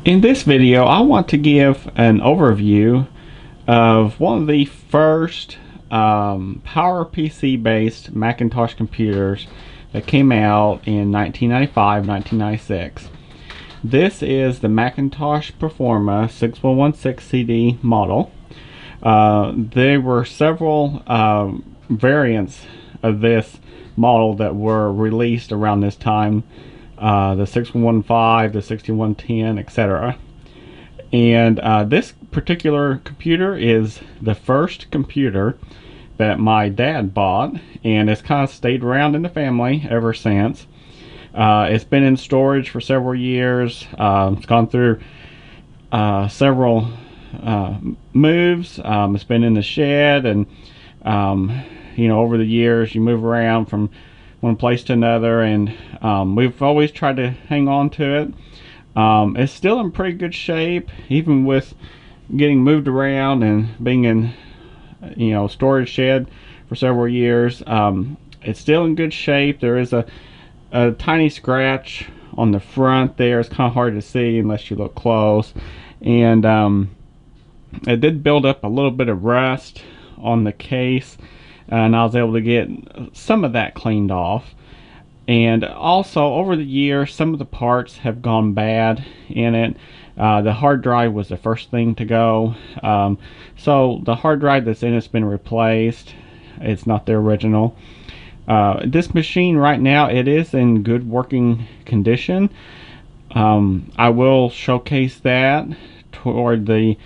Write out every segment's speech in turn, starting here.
In this video, I want to give an overview of one of the first PowerPC based Macintosh computers that came out in 1995-1996. This is the Macintosh Performa 6116CD model. There were several variants of this model that were released around this time. The 6115, the 6110, etc. And this particular computer is the first computer that my dad bought, and it's kind of stayed around in the family ever since. It's been in storage for several years. It's gone through several moves. It's been in the shed, and over the years you move around from one place to another, and we've always tried to hang on to it. It's still in pretty good shape, even with getting moved around and being in storage shed for several years. It's still in good shape. There is a tiny scratch on the front there. It's kind of hard to see unless you look close, and it did build up a little bit of rust on the case, and I was able to get some of that cleaned off. And also, over the years, some of the parts have gone bad in it. The hard drive was the first thing to go. So the hard drive that's in it's been replaced. It's not the original. This machine right now, it is in good working condition. I will showcase that toward the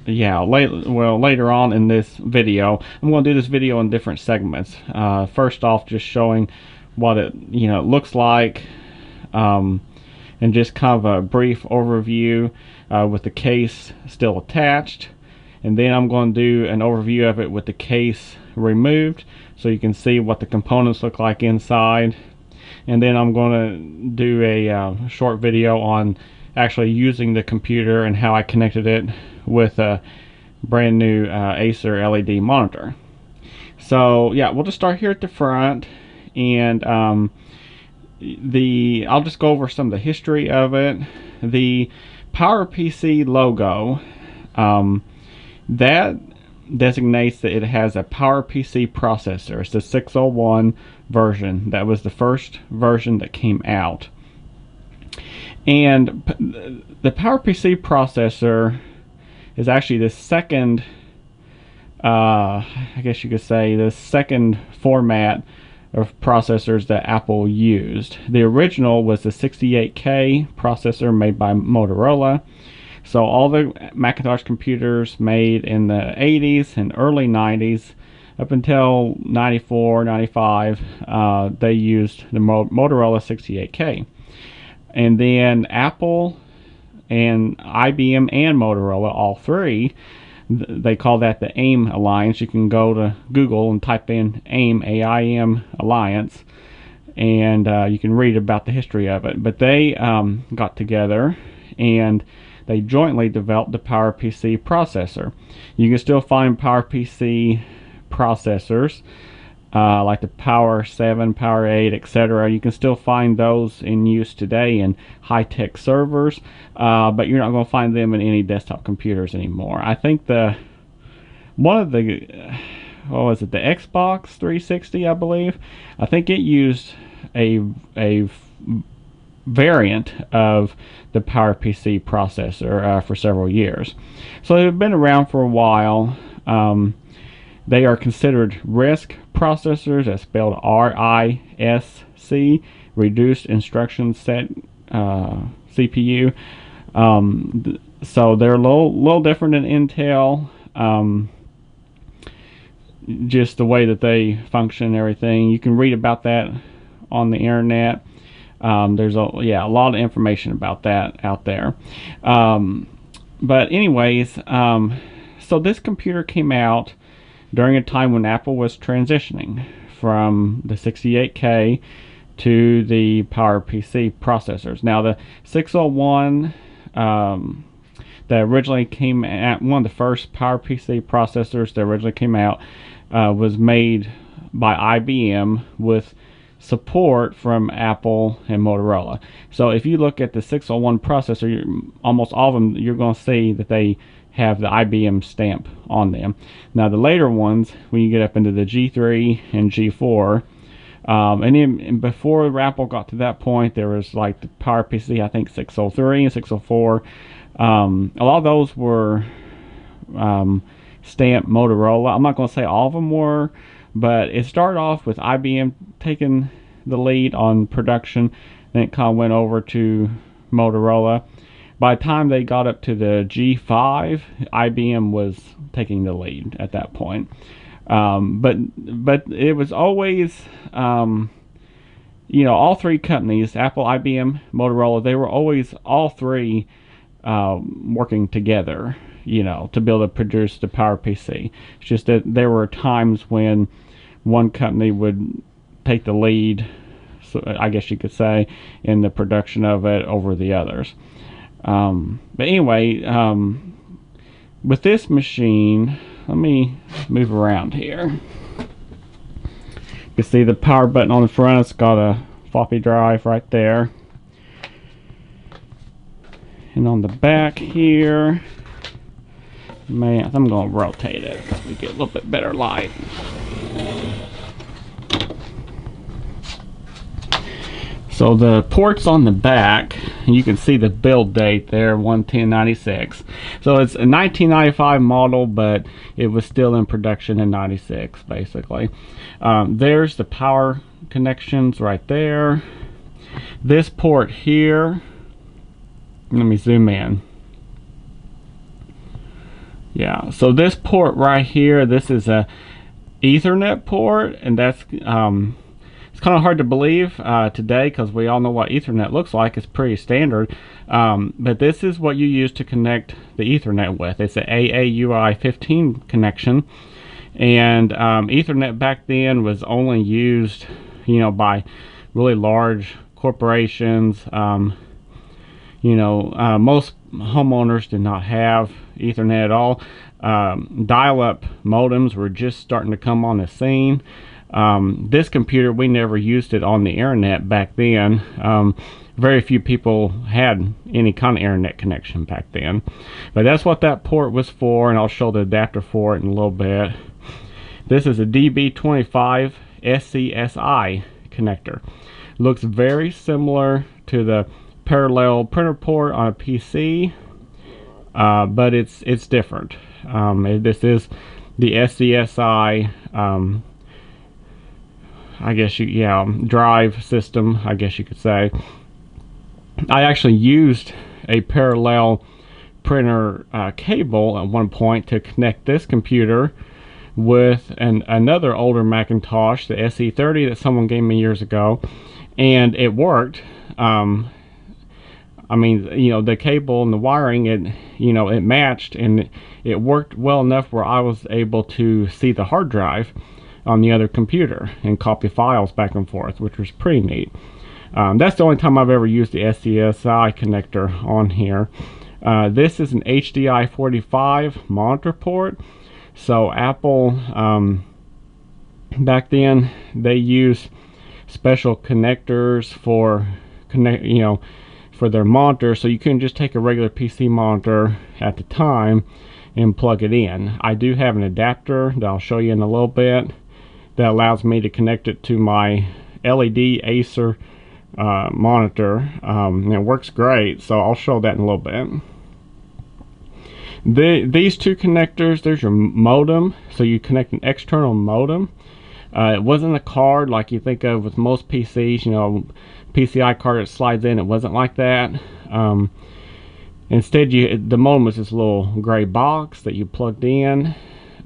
later on in this video. I'm going to do this video in different segments. First off, just showing what it looks like, and just kind of a brief overview with the case still attached. And then I'm going to do an overview of it with the case removed, so you can see what the components look like inside. And then I'm going to do a short video on actually using the computer and how I connected it with a brand new Acer LED monitor. So yeah, we'll just start here at the front, and I'll just go over some of the history of it. The PowerPC logo, that designates that it has a PowerPC processor. It's the 601 version. That was the first version that came out. And the PowerPC processor is actually the second, I guess you could say, the second format of processors that Apple used. The original was the 68K processor made by Motorola. So all the Macintosh computers made in the 80s and early 90s, up until 94, 95, they used the Motorola 68K. And then Apple and IBM and Motorola, all three, they call that the AIM Alliance. You can go to Google and type in AIM, A-I-M Alliance, and you can read about the history of it. But they got together and they jointly developed the PowerPC processor. You can still find PowerPC processors like the Power 7, Power 8, etc. You can still find those in use today in high-tech servers, but you're not going to find them in any desktop computers anymore. I think the Xbox 360, I believe, I think it used a variant of the PowerPC processor for several years. So they've been around for a while. They are considered RISC processors. That's spelled R-I-S-C, Reduced Instruction Set CPU. So they're a little different than Intel. Just the way that they function and everything. You can read about that on the internet. There's a lot of information about that out there. But anyways, so this computer came out during a time when Apple was transitioning from the 68K to the PowerPC processors. Now the 601 that originally came out, one of the first PowerPC processors that originally came out, was made by IBM with support from Apple and Motorola. So if you look at the 601 processor, almost all of them, you're going to see that they have the IBM stamp on them. Now the later ones, when you get up into the G3 and G4, and then before Apple got to that point, there was like the PowerPC, I think 603 and 604. A lot of those were stamped Motorola. I'm not going to say all of them were, but it started off with IBM taking the lead on production, then it kind of went over to Motorola. By the time they got up to the G5, IBM was taking the lead at that point. But it was always, you know, all three companies, Apple, IBM, Motorola, they were always all three working together, you know, to be able to produce the PowerPC. It's just that there were times when one company would take the lead, so I guess you could say, in the production of it over the others. But anyway, with this machine, let me move around here. You can see the power button on the front. It's got a floppy drive right there. And on the back here, man, I'm going to rotate it so we get a little bit better light. So the ports on the back, you can see the build date there, 1/10/96. So it's a 1995 model, but it was still in production in 96, basically. There's the power connections right there. This port here, let me zoom in. Yeah, so this port right here, this is a Ethernet port, and that's it's kind of hard to believe today, because we all know what Ethernet looks like. It's pretty standard, but this is what you use to connect the Ethernet with. It's an AAUI 15 connection, and Ethernet back then was only used, you know, by really large corporations. You know, most homeowners did not have Ethernet at all. Dial-up modems were just starting to come on the scene. This computer, we never used it on the internet back then. Very few people had any kind of internet connection back then. But that's what that port was for, and I'll show the adapter for it in a little bit. This is a DB25 SCSI connector. Looks very similar to the parallel printer port on a PC, but it's different. This is the SCSI I guess drive system, I guess you could say. I actually used a parallel printer cable at one point to connect this computer with another older Macintosh, the SE30, that someone gave me years ago, and it worked. I mean, you know, the cable and the wiring, it matched, and it worked well enough where I was able to see the hard drive on the other computer and copy files back and forth, which was pretty neat. That's the only time I've ever used the SCSI connector on here. This is an HDI 45 monitor port. So Apple, back then, they used special connectors for for their monitor, so you couldn't just take a regular PC monitor at the time and plug it in. I do have an adapter that I'll show you in a little bit that allows me to connect it to my LED Acer monitor, and it works great, so I'll show that in a little bit. These two connectors, there's your modem, so you connect an external modem. It wasn't a card like you think of with most PCs, you know, PCI card that slides in. It wasn't like that. Instead, the modem was this little gray box that you plugged in.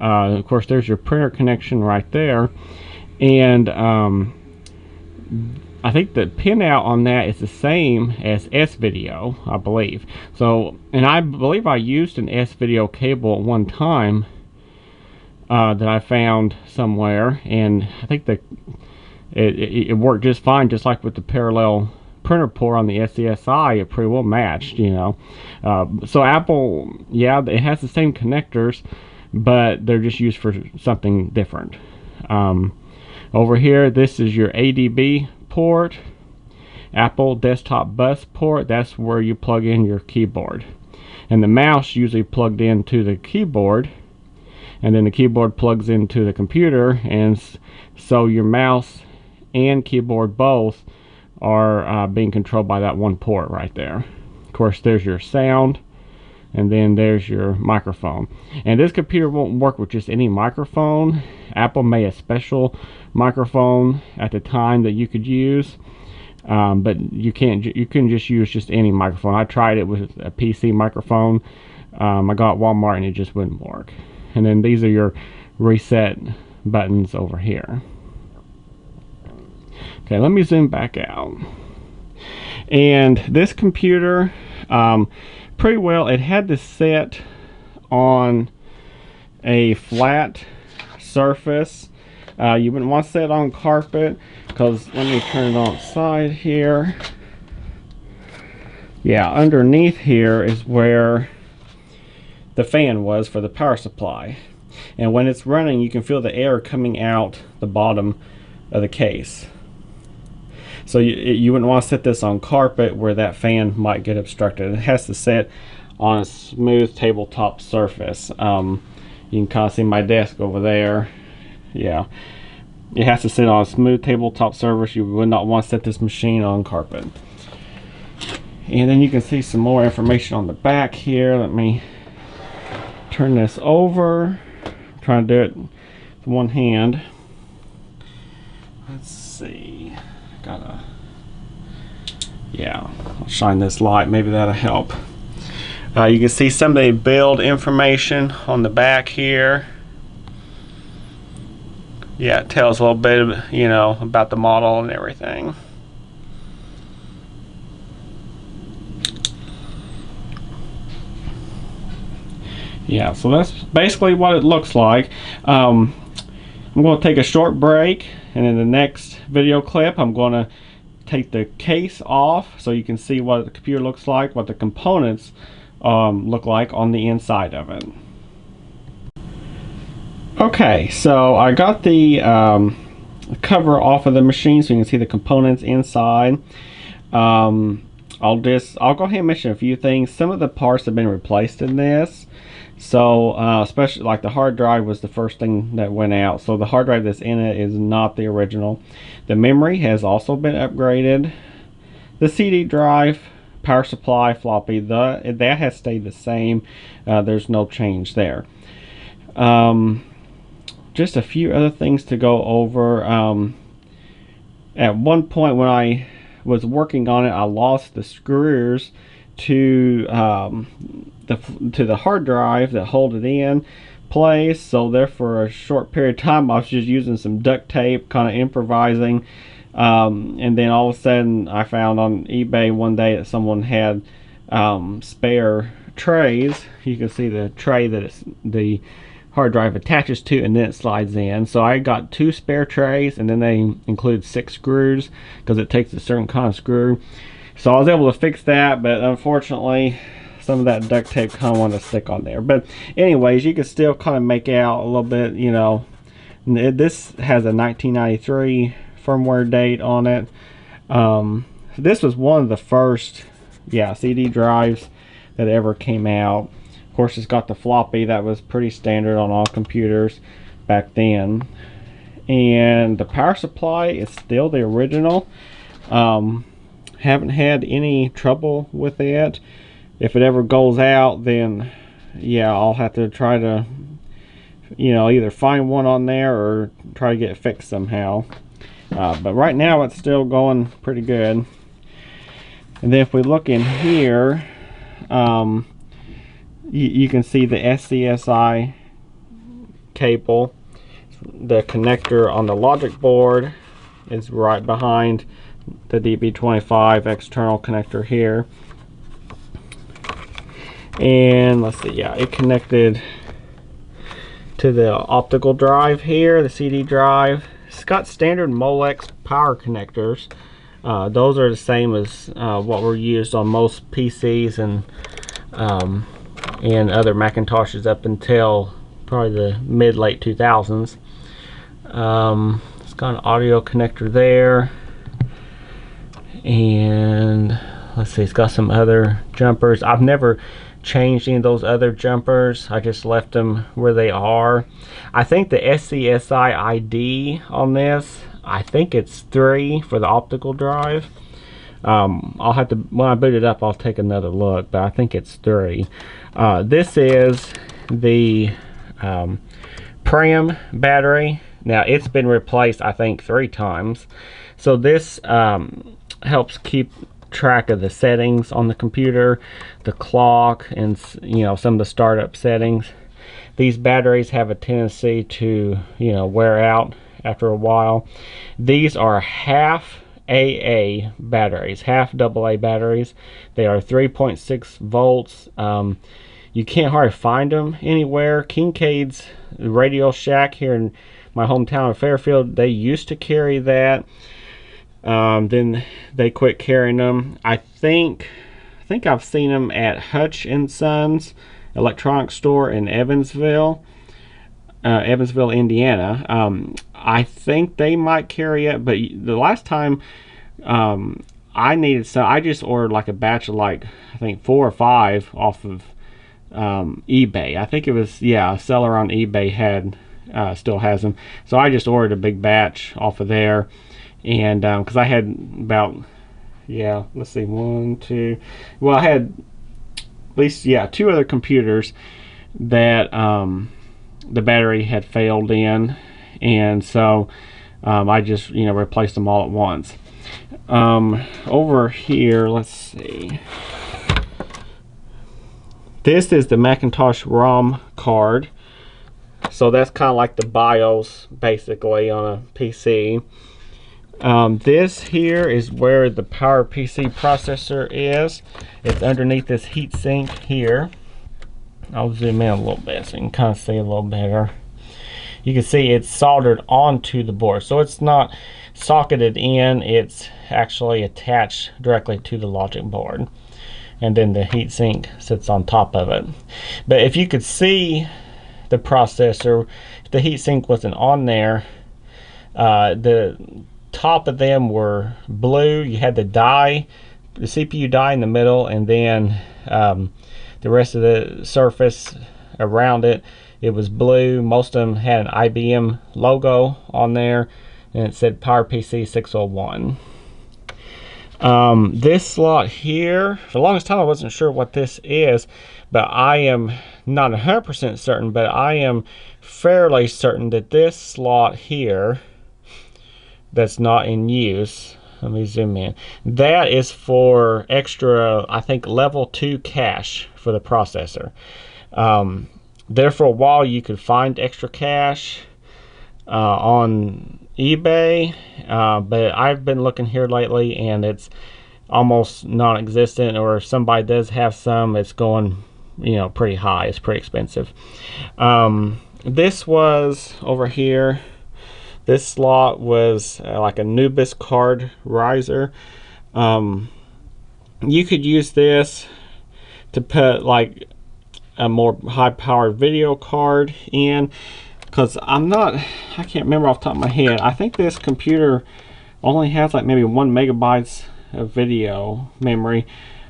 Of course, there's your printer connection right there, and I think the pinout on that is the same as S-Video, I believe. So, and I believe I used an S-Video cable at one time that I found somewhere, and I think that it worked just fine, just like with the parallel printer port on the SCSI. It pretty well matched, you know. So Apple, yeah, it has the same connectors, but they're just used for something different. Over here, this is your ADB port, Apple desktop bus port. That's where you plug in your keyboard, and the mouse usually plugged into the keyboard, and then the keyboard plugs into the computer, and so your mouse and keyboard both are being controlled by that one port right there. Of course, there's your sound, and then there's your microphone. And this computer won't work with just any microphone. Apple made a special microphone at the time that you could use, but you couldn't just use just any microphone. I tried it with a PC microphone. I got at Walmart and it just wouldn't work. And then these are your reset buttons over here. Okay, let me zoom back out. And this computer, pretty well, it had to sit on a flat surface. You wouldn't want to set it on carpet, because let me turn it on its side here. Yeah, underneath here is where the fan was for the power supply, and when it's running you can feel the air coming out the bottom of the case. So you wouldn't want to set this on carpet where that fan might get obstructed. It has to sit on a smooth tabletop surface. You can kind of see my desk over there. Yeah, it has to sit on a smooth tabletop surface. You would not want to set this machine on carpet. And then you can see some more information on the back here. Let me turn this over. I'm trying to do it with one hand. Let's see. Yeah, I'll shine this light, maybe that'll help. You can see some of the build information on the back here. Yeah, it tells a little bit, you know, about the model and everything. Yeah, so that's basically what it looks like. I'm going to take a short break, and in the next video clip I'm going to take the case off so you can see what the computer looks like, what the components look like on the inside of it. Okay, so I got the cover off of the machine so you can see the components inside. I'll go ahead and mention a few things. Some of the parts have been replaced in this. So especially like the hard drive was the first thing that went out, so the hard drive that's in it is not the original. The memory has also been upgraded. The CD drive, power supply, floppy, that has stayed the same. There's no change there. Just a few other things to go over. At one point when I was working on it, I lost the screws to the hard drive that hold it in place, so there for a short period of time I was just using some duct tape, kind of improvising, and then all of a sudden I found on eBay one day that someone had spare trays. You can see the tray that the hard drive attaches to, and then it slides in. So I got 2 spare trays, and then they include 6 screws because it takes a certain kind of screw. So I was able to fix that, but unfortunately some of that duct tape kind of wanted to stick on there. But anyways, you can still kind of make out a little bit, you know. This has a 1993 firmware date on it. This was one of the first CD drives that ever came out. Of course, it's got the floppy that was pretty standard on all computers back then. And the power supply is still the original. Haven't had any trouble with it. If it ever goes out, then yeah, I'll have to try to, you know, either find one on there or try to get it fixed somehow. But right now it's still going pretty good. And then if we look in here, you can see the SCSI cable. The connector on the logic board is right behind the DB25 external connector here. And let's see, yeah, it connected to the optical drive here, the CD drive. It's got standard Molex power connectors. Those are the same as what were used on most PCs and other Macintoshes up until probably the mid-late 2000s. It's got an audio connector there, and let's see, it's got some other jumpers. I've never changed any of those other jumpers. I just left them where they are. I think the SCSI ID on this, I think it's 3 for the optical drive. I'll have to, when I boot it up, I'll take another look, but I think it's 3. This is the PRAM battery. Now it's been replaced, I think, 3 times. So this helps keep track of the settings on the computer, the clock, and some of the startup settings. These batteries have a tendency to wear out after a while. These are half AA batteries, half AA batteries. They are 3.6 volts. You can't hardly find them anywhere. Kincaid's Radio Shack here in my hometown of Fairfield, they used to carry that. Then they quit carrying them. I think I've seen them at Hutch and Sons electronics store in Evansville, Indiana. I think they might carry it, but the last time I needed some, I just ordered like a batch of I think 4 or 5 off of eBay. I think it was, yeah, a seller on eBay had still has them, so I just ordered a big batch off of there. And because I had about, yeah, let's see, 1, 2, well, I had at least, yeah, 2 other computers that the battery had failed in, and so I just replaced them all at once. Over here, let's see, this is the Macintosh ROM card. So that's kind of like the BIOS basically on a PC. This here is where the PowerPC processor is. It's underneath this heatsink here. I'll zoom in a little bit so you can kind of see a little better. You can see it's soldered onto the board, so it's not socketed in, it's actually attached directly to the logic board, and then the heatsink sits on top of it. But if you could see the processor, if the heatsink wasn't on there, the top of them were blue. You had the die, the CPU die in the middle, and then the rest of the surface around it, it was blue. Most of them had an IBM logo on there, and it said PowerPC 601. This slot here, for the longest time I wasn't sure what this is, but I am not 100% certain, but I am fairly certain that this slot here that's not in use, let me zoom in, that is for extra, I think, level 2 cache for the processor. There for a while you could find extra cache on eBay, but I've been looking here lately and it's almost non-existent, or if somebody does have some, it's going pretty high. It's pretty expensive. This was over here, this slot was like a Nubis card riser. You could use this to put like a more high-powered video card in, because I can't remember off the top of my head. I think this computer only has like maybe 1 megabytes of video memory.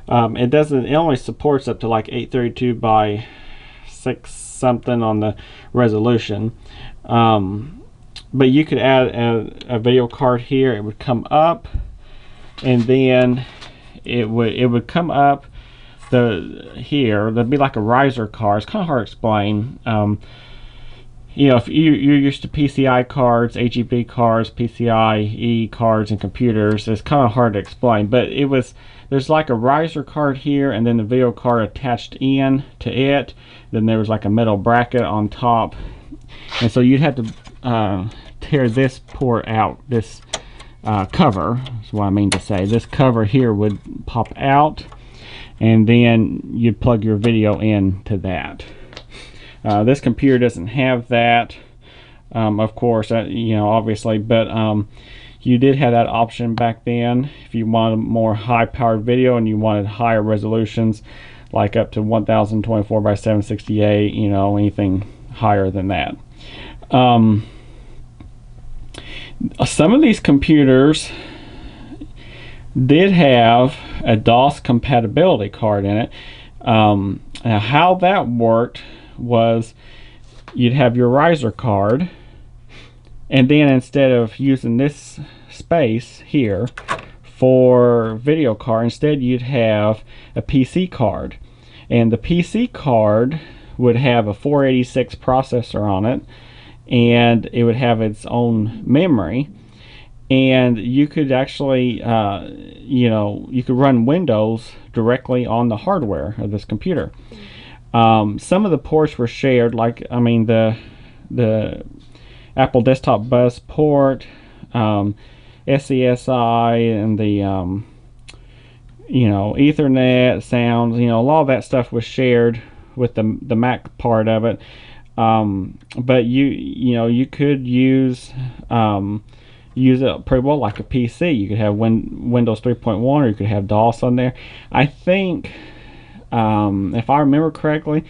It only supports up to like 832 by 6 something on the resolution. But you could add a video card here. It would come up, and then it would come up here. There'd be like a riser card. It's kind of hard to explain. If you're used to PCI cards, AGB cards, PCIe cards, and computers, it's kind of hard to explain. But there's like a riser card here, and then the video card attached in to it. Then there was like a metal bracket on top, and so you'd have to tear this port out. This cover is what I mean to say. This cover here would pop out, and then you'd plug your video into that. This computer doesn't have that, of course, obviously, but you did have that option back then if you wanted more high-powered video and you wanted higher resolutions, like up to 1024 by 768, anything higher than that. Some of these computers did have a DOS compatibility card in it. Now how that worked was you'd have your riser card, and then instead of using this space here for video card, instead you'd have a PC card, and the PC card would have a 486 processor on it, and it would have its own memory, and you could actually you could run Windows directly on the hardware of this computer. Some of the ports were shared, like the Apple Desktop Bus port, SCSI, and the Ethernet sounds. A lot of that stuff was shared with the Mac part of it. But you could use it pretty well like a PC. You could have Windows 3.1, or you could have DOS on there. I think, if I remember correctly,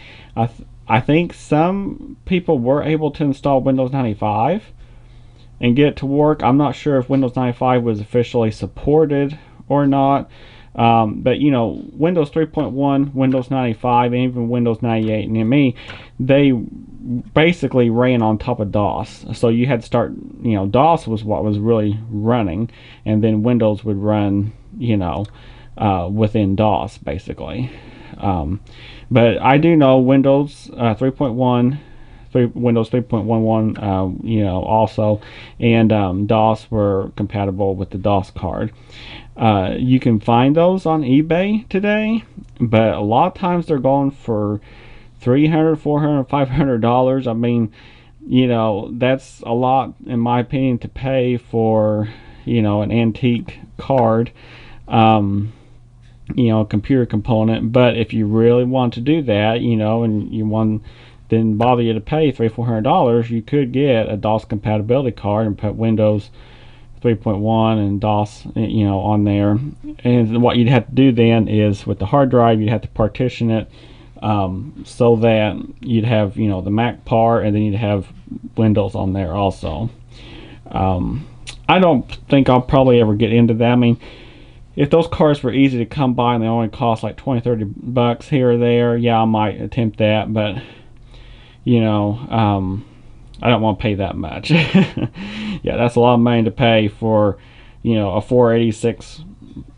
I think some people were able to install Windows 95 and get it to work. I'm not sure if Windows 95 was officially supported or not. But Windows 3.1, Windows 95, and even Windows 98 and ME, they basically ran on top of DOS. So you had to start, DOS was what was really running, and then Windows would run, within DOS basically. But I do know Windows 3.1, Windows 3.11, also, and DOS were compatible with the DOS card. You can find those on eBay today, but a lot of times they're going for $300, $400, $500. I mean, that's a lot, in my opinion, to pay for, an antique card, a computer component. But if you really want to do that, and you didn't bother you to pay $300-$400, you could get a DOS compatibility card and put Windows 3.1 and DOS on there. And what you'd have to do then is, with the hard drive, you'd have to partition it so that you'd have the Mac part, and then you'd have Windows on there also. I don't think I'll probably ever get into that. I mean, if those cards were easy to come by and they only cost like $20-$30 here or there, yeah, I might attempt that, but I don't want to pay that much. Yeah, that's a lot of money to pay for, a 486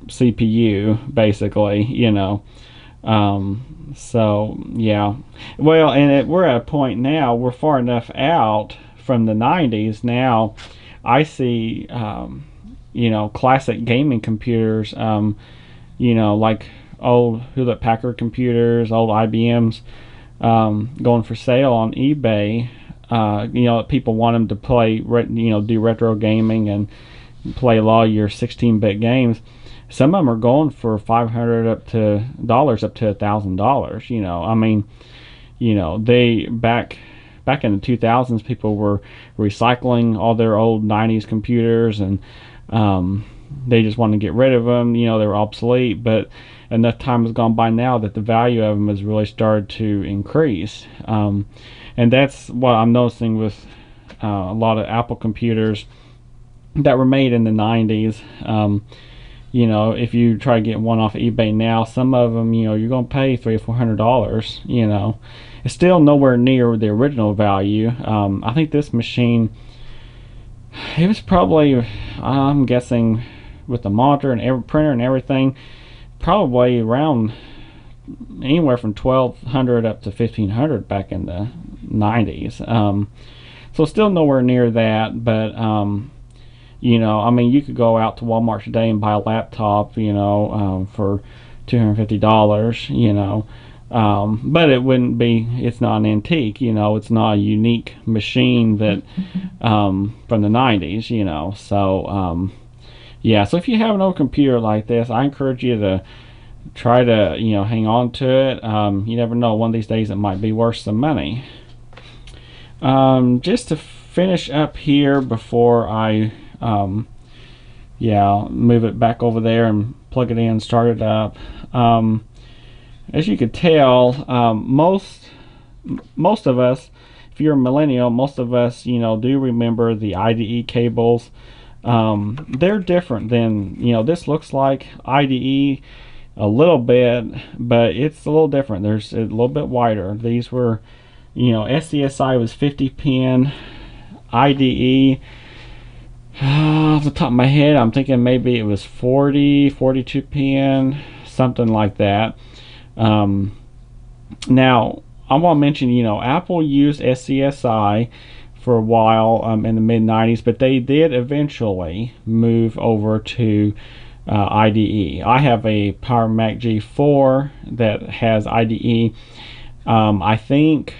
CPU, basically, so, yeah. Well, and we're at a point now, we're far enough out from the 90s now. I see, classic gaming computers, like old Hewlett-Packard computers, old IBMs, going for sale on eBay. People want them to play, do retro gaming and play a lot of your 16-bit games. Some of them are going for $500 up to $1,000. I mean, they back in the 2000s, people were recycling all their old 90s computers, and they just wanted to get rid of them. They were obsolete, but enough time has gone by now that the value of them has really started to increase. And that's what I'm noticing with a lot of Apple computers that were made in the 90s. If you try to get one off eBay now, some of them, you're going to pay $300 or $400. It's still nowhere near the original value. I think this machine, it was probably, I'm guessing, with the monitor and every printer and everything, probably around anywhere from $1,200 up to $1,500 back in the 90s. So still nowhere near that, but I mean, you could go out to Walmart today and buy a laptop, for $250, but it wouldn't be, it's not an antique, it's not a unique machine that from the 90s, so yeah. So if you have an old computer like this, I encourage you to try to hang on to it. You never know, one of these days it might be worth some money. Just to finish up here before I move it back over there and plug it in and start it up, as you could tell, most of us, if if you're a millennial, most of us, you know, do remember the IDE cables. They're different than, you know, this looks like IDE a little bit, but it's a little different. There's a little bit wider. These were, you know, SCSI was 50 pin. IDE, off the top of my head, I'm thinking maybe it was 42 pin, something like that. Now, I want to mention, you know, Apple used SCSI for a while in the mid 90s, but they did eventually move over to IDE. I have a Power Mac G4 that has IDE. I think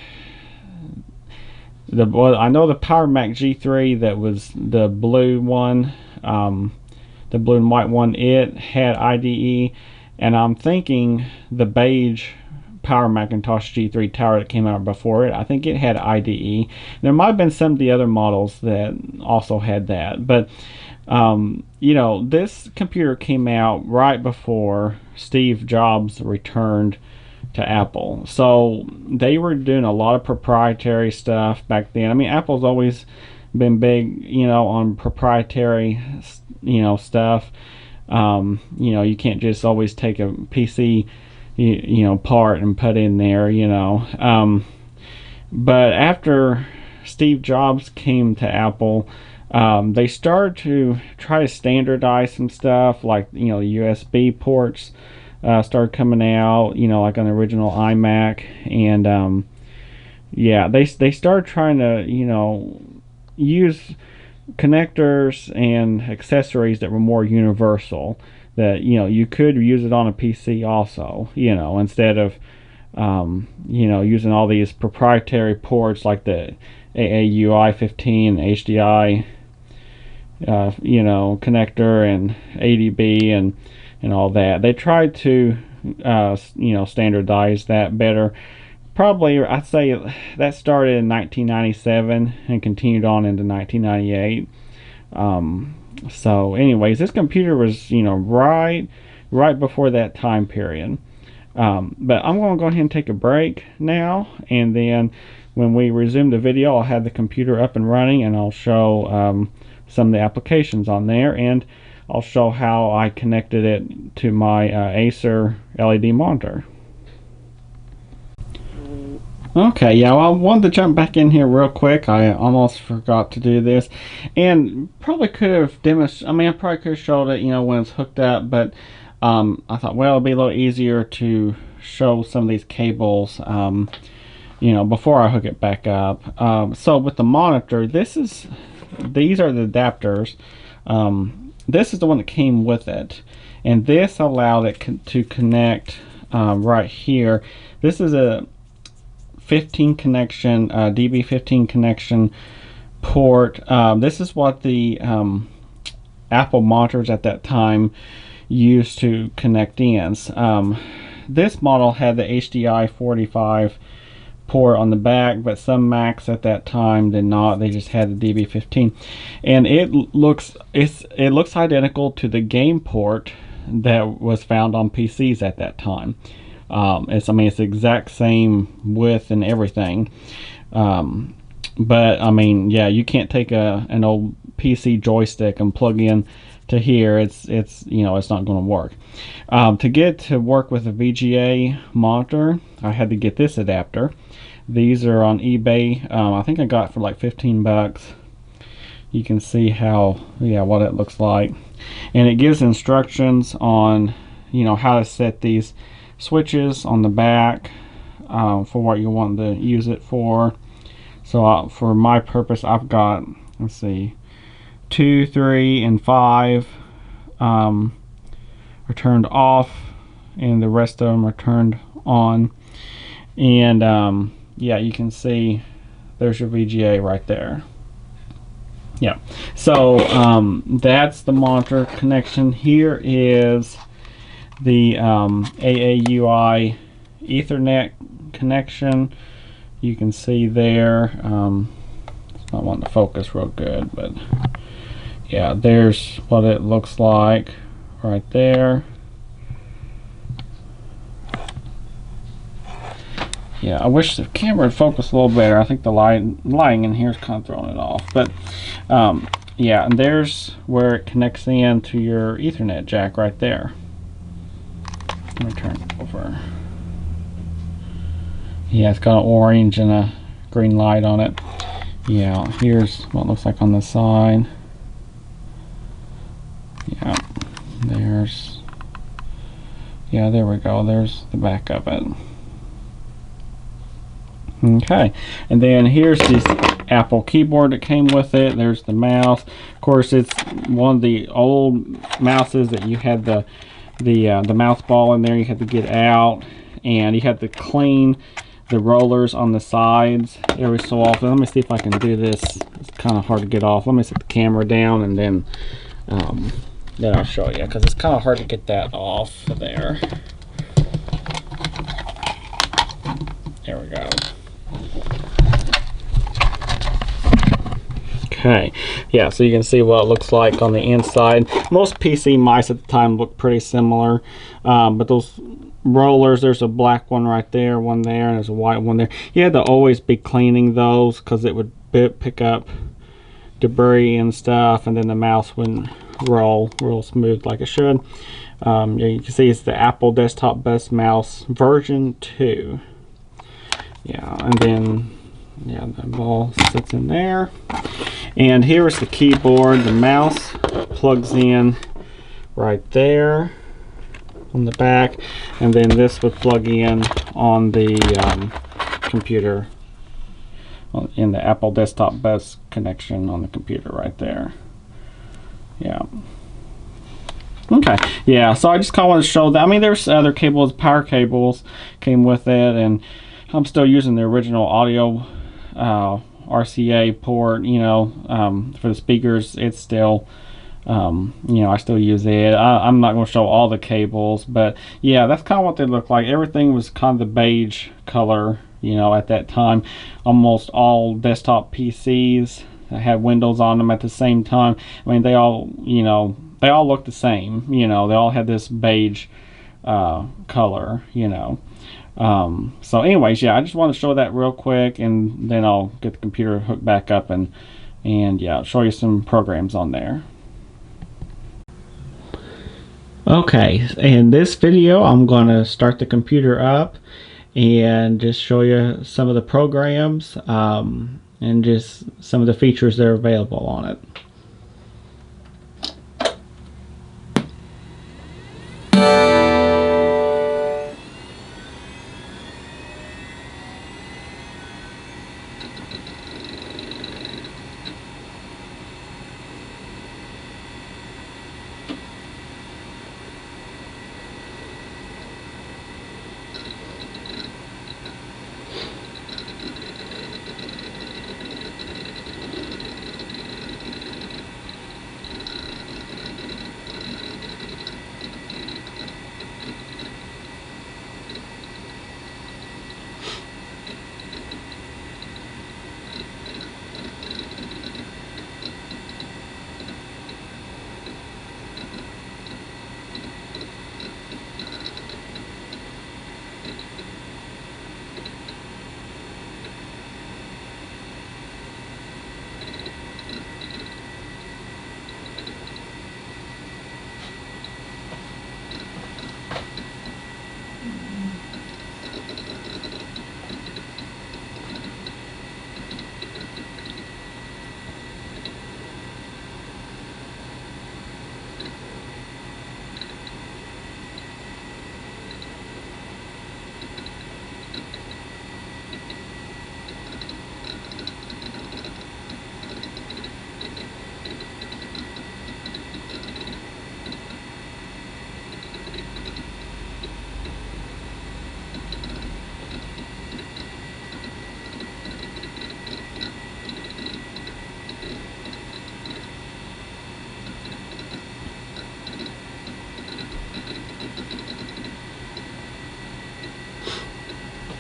I know the Power Mac G3 that was the blue one, the blue and white one, it had IDE, and I'm thinking the beige Power Macintosh G3 Tower that came out before it, I think it had IDE. There might have been some of the other models that also had that, but you know, this computer came out right before Steve Jobs returned to Apple, so they were doing a lot of proprietary stuff back then. I mean, Apple's always been big, you know, on proprietary, you know, stuff. You know, you can't just always take a PC, you know, part and put in there, you know. But after Steve Jobs came to Apple, they started to try to standardize some stuff, like, you know, USB ports started coming out, you know, like on the original iMac, and yeah, they started trying to, you know, use connectors and accessories that were more universal, that, you know, you could use it on a PC also, you know, instead of you know, using all these proprietary ports like the AAUI 15 HDI you know, connector and ADB and all that. They tried to you know, standardize that better. Probably, I'd say that started in 1997 and continued on into 1998. So anyways, this computer was, you know, right before that time period. But I'm going to go ahead and take a break now, and then when we resume the video, I'll have the computer up and running, and I'll show some of the applications on there, and I'll show how I connected it to my Acer LED monitor. Okay, yeah, well, I wanted to jump back in here real quick. I almost forgot to do this, and probably could have demonstrated. I mean, I probably could have showed it, you know, when it's hooked up, but I thought, well, it'll be a little easier to show some of these cables, you know, before I hook it back up. So with the monitor, these are the adapters. This is the one that came with it, and this allowed it to connect right here. This is a 15 connection, DB15 connection port. This is what the Apple monitors at that time used to connect in. This model had the HDI 45 port on the back, but some Macs at that time did not. They just had the DB15, and it looks identical to the game port that was found on PCs at that time. I mean, it's the exact same width and everything. But I mean, yeah, you can't take an old PC joystick and plug in to here. It's you know, it's not going to work. To get to work with a VGA monitor, I had to get this adapter. These are on eBay. I think I got for like 15 bucks. You can see how, yeah, what it looks like, and it gives instructions on, you know, how to set these switches on the back for what you want to use it for. So for my purpose, I've got, let's see, 2, 3, and 5 are turned off, and the rest of them are turned on. And yeah, you can see there's your VGA right there. Yeah, so that's the monitor connection. Here is the AAUI Ethernet connection. You can see there, it's not wanting to focus real good, but yeah, there's what it looks like right there. Yeah, I wish the camera would focus a little better. I think the lighting in here is kind of throwing it off. But yeah, and there's where it connects in to your Ethernet jack right there. Let me turn it over. Yeah, it's got an orange and a green light on it. Yeah, here's what it looks like on the side. Yeah, there we go. There's the back of it. Okay, and then here's this Apple keyboard that came with it. There's the mouse. Of course, it's one of the old mouses that you had the mouse ball in there. You had to get out, and you had to clean the rollers on the sides every so often. Let me see if I can do this. It's kind of hard to get off. Let me set the camera down, and then I'll show you, because it's kind of hard to get that off of there. There we go. Okay, yeah, so you can see what it looks like on the inside. Most PC mice at the time look pretty similar, but those rollers, there's a black one right there, one there, and there's a white one there. You had to always be cleaning those because it would pick up debris and stuff, and then the mouse wouldn't roll real smooth like it should. Yeah, you can see it's the Apple Desktop Best Mouse version 2. Yeah, and then yeah, the ball sits in there. And here is the keyboard. The mouse plugs in right there on the back, and then this would plug in on the computer in the Apple Desktop Bus connection on the computer right there. Yeah. Okay. Yeah, so I just kind of want to show that. I mean, there's other cables, power cables came with it, and I'm still using the original audio RCA port, you know, for the speakers. It's still, you know, I still use it. I'm not going to show all the cables, but yeah, that's kind of what they look like. Everything was kind of the beige color, you know, at that time. Almost all desktop PCs had Windows on them at the same time. I mean, they all, you know, they all look the same, you know, they all had this beige color, you know. So anyways, yeah, I just want to show that real quick, and then I'll get the computer hooked back up and yeah, I'll show you some programs on there. Okay, in this video I'm going to start the computer up and just show you some of the programs and just some of the features that are available on it.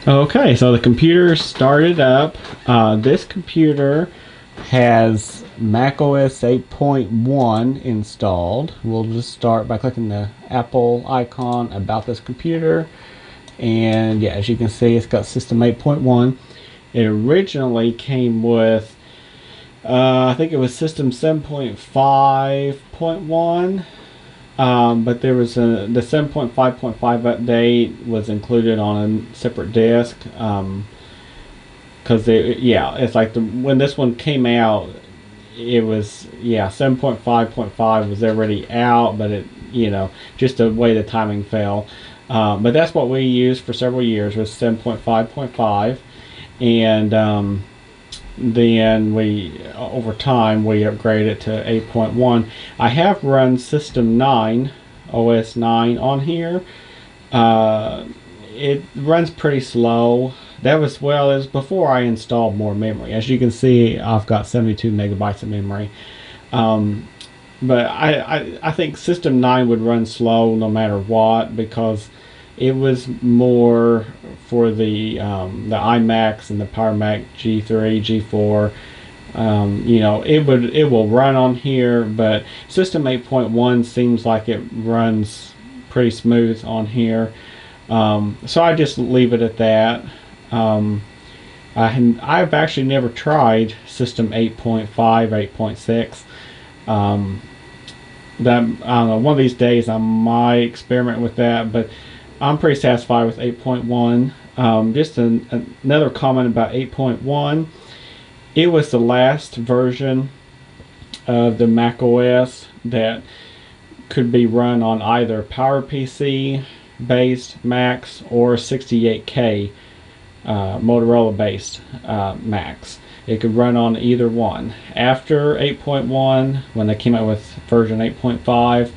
Okay, so the computer started up. This computer has macOS 8.1 installed. We'll just start by clicking the Apple icon about this computer, And yeah, as you can see, it's got system 8.1. It originally came with I think it was system 7.5.1, but there was the 7.5.5 update was included on a separate disk, because it's like when this one came out, it was 7.5.5 was already out, but it just the way the timing fell. But that's what we used for several years, was 7.5.5, and then over time we upgraded to 8.1. I have run System 9, OS 9 on here. It runs pretty slow. That was, it was before I installed more memory. As you can see, I've got 72 megabytes of memory. But I think System 9 would run slow no matter what, because it was more for the iMacs and the Power Mac G3, G4. It will run on here, but System 8.1 seems like it runs pretty smooth on here. So I just leave it at that. I've actually never tried System 8.5, 8.6. That, I don't know, one of these days I might experiment with that, but I'm pretty satisfied with 8.1. Just another comment about 8.1. It was the last version of the Mac OS that could be run on either PowerPC based Macs or 68K Motorola based Macs. It could run on either one. After 8.1, when they came out with version 8.5,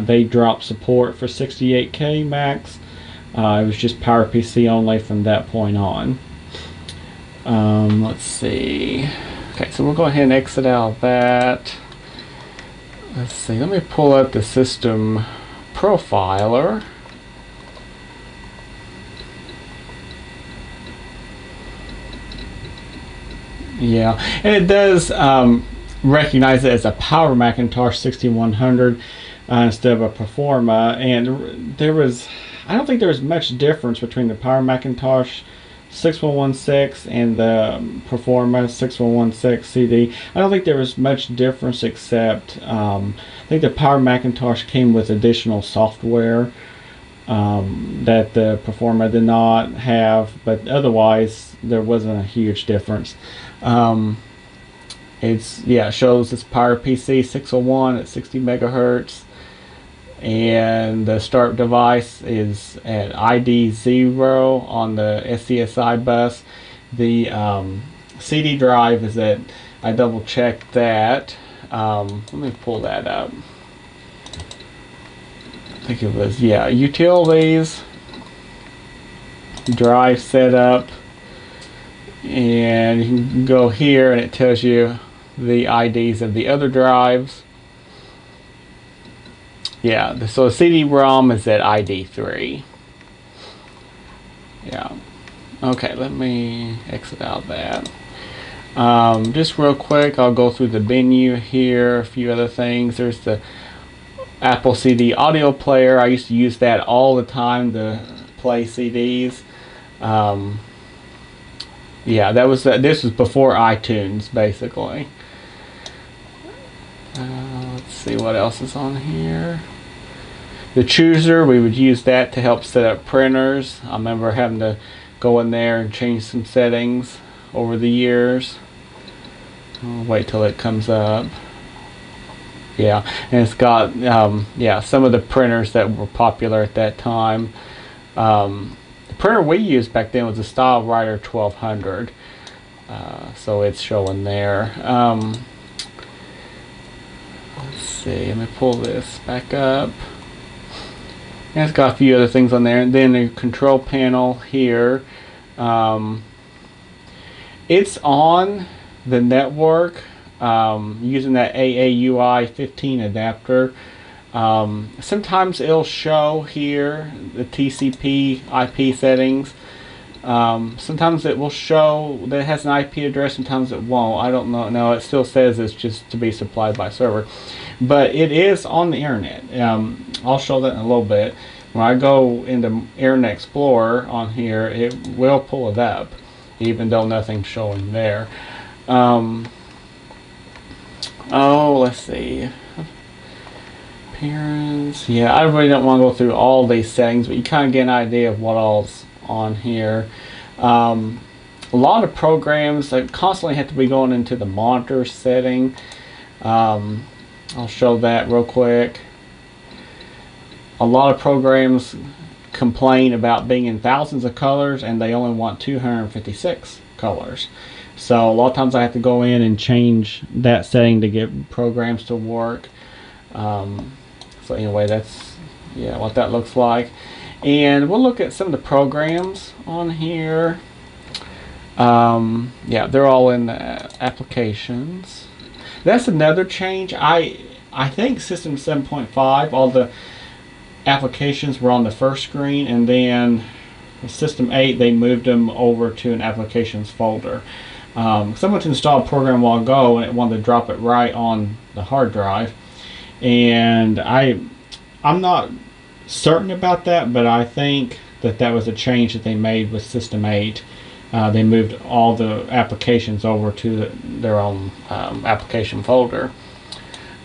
they dropped support for 68K Macs. It was just PowerPC only from that point on. Let's see. Okay, so we'll go ahead and exit out of that. Let's see, let me pull up the system profiler. Yeah, and it does recognize it as a Power Macintosh 6100 instead of a Performa. And I don't think there was much difference between the Power Macintosh 6116 and the Performa 6116CD. I don't think there was much difference, except I think the Power Macintosh came with additional software that the Performa did not have, but otherwise there wasn't a huge difference. It shows it's PowerPC 601 at 60 megahertz, and the start device is at ID 0 on the SCSI bus. The CD drive is at, I double checked that. Let me pull that up. I think it was, utilities, drive setup, and you can go here and it tells you the IDs of the other drives. Yeah, so the CD-ROM is at ID 3. Yeah. Okay, let me exit out of that. Just real quick, I'll go through the menu here, a few other things. There's the Apple CD audio player. I used to use that all the time to play CDs. This was before iTunes, basically. Let's see what else is on here. The chooser, we would use that to help set up printers. I remember having to go in there and change some settings over the years. I'll wait till it comes up. Yeah, and it's got some of the printers that were popular at that time. The printer we used back then was the StyleWriter 1200, so it's showing there. Let's see, let me pull this back up. And it's got a few other things on there, and then the control panel here. It's on the network using that AAUI 15 adapter. Sometimes it'll show here the TCP IP settings. Sometimes it will show that it has an IP address, sometimes it won't. I don't know. No, it still says it's just to be supplied by server. But it is on the internet. I'll show that in a little bit. when I go into Internet Explorer on here, it will pull it up, even though nothing's showing there. Oh, let's see. Appearance. Yeah, I really don't want to go through all these settings, but you kind of get an idea of what all's on here. A lot of programs that constantly have to be going into the monitor setting. I'll show that real quick. A lot of programs complain about being in thousands of colors and they only want 256 colors. So a lot of times I have to go in and change that setting to get programs to work. So anyway, that's what that looks like. And we'll look at some of the programs on here. Yeah, they're all in the applications. That's another change. I think System 7.5, all the applications were on the first screen, and then System 8 they moved them over to an applications folder. Someone installed a program a while ago and it wanted to drop it right on the hard drive, and I'm not certain about that, but I think that was a change that they made with System 8. They moved all the applications over to their own application folder.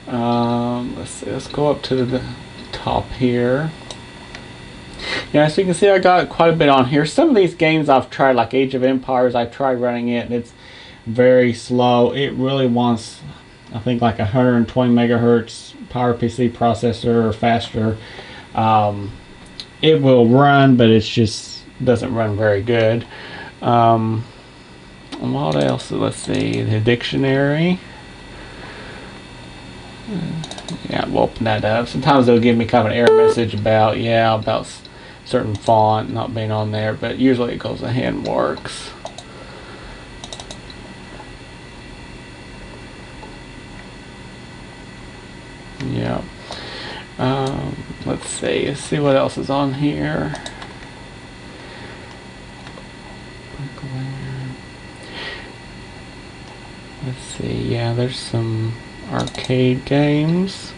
Let's see, let's go up to the top here. Yeah, so you can see I got quite a bit on here. Some of these games I've tried, like Age of Empires, I tried running it and it's very slow. It really wants, I think, like 120 megahertz PowerPC processor or faster. It will run, but it's just doesn't run very good. What else? Let's see, the dictionary. Yeah, we'll open that up. Sometimes they'll give me kind of an error message about certain font not being on there, but usually it goes ahead and works. Yeah. Let's see what else is on here. Let's see, yeah, there's some arcade games.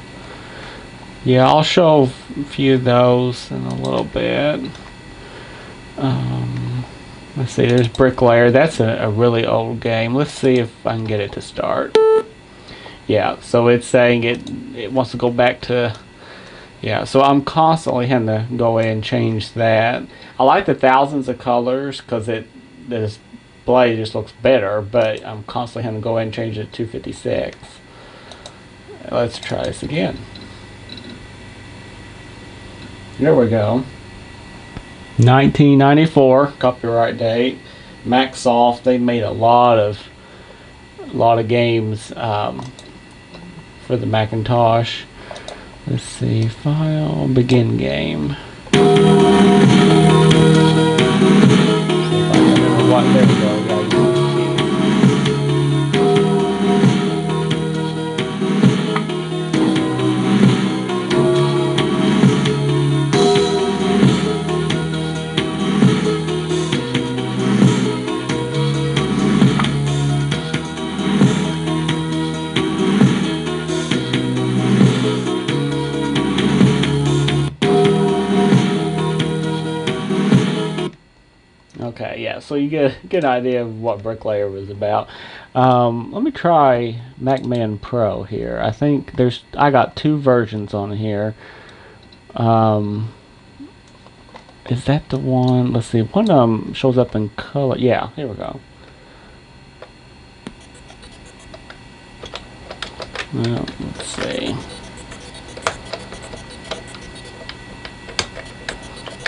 Yeah, I'll show a few of those in a little bit. Let's see, there's Bricklayer. That's a really old game. Let's see if I can get it to start. Yeah, so it's saying it wants to go back to, yeah, so I'm constantly having to go in and change that. I like the thousands of colors because the display just looks better, but I'm constantly having to go in and change it to 256. Let's try this again. There we go. 1994 copyright date. Macsoft, they made a lot of games for the Macintosh. Let's see, file, begin game. See if I can remember what. There we go. Okay, yeah, so you get an idea of what Bricklayer was about. Let me try MacMan Pro here. I think I got two versions on here. Is that the one? Let's see, one of them shows up in color. Yeah, here we go. Well, let's see.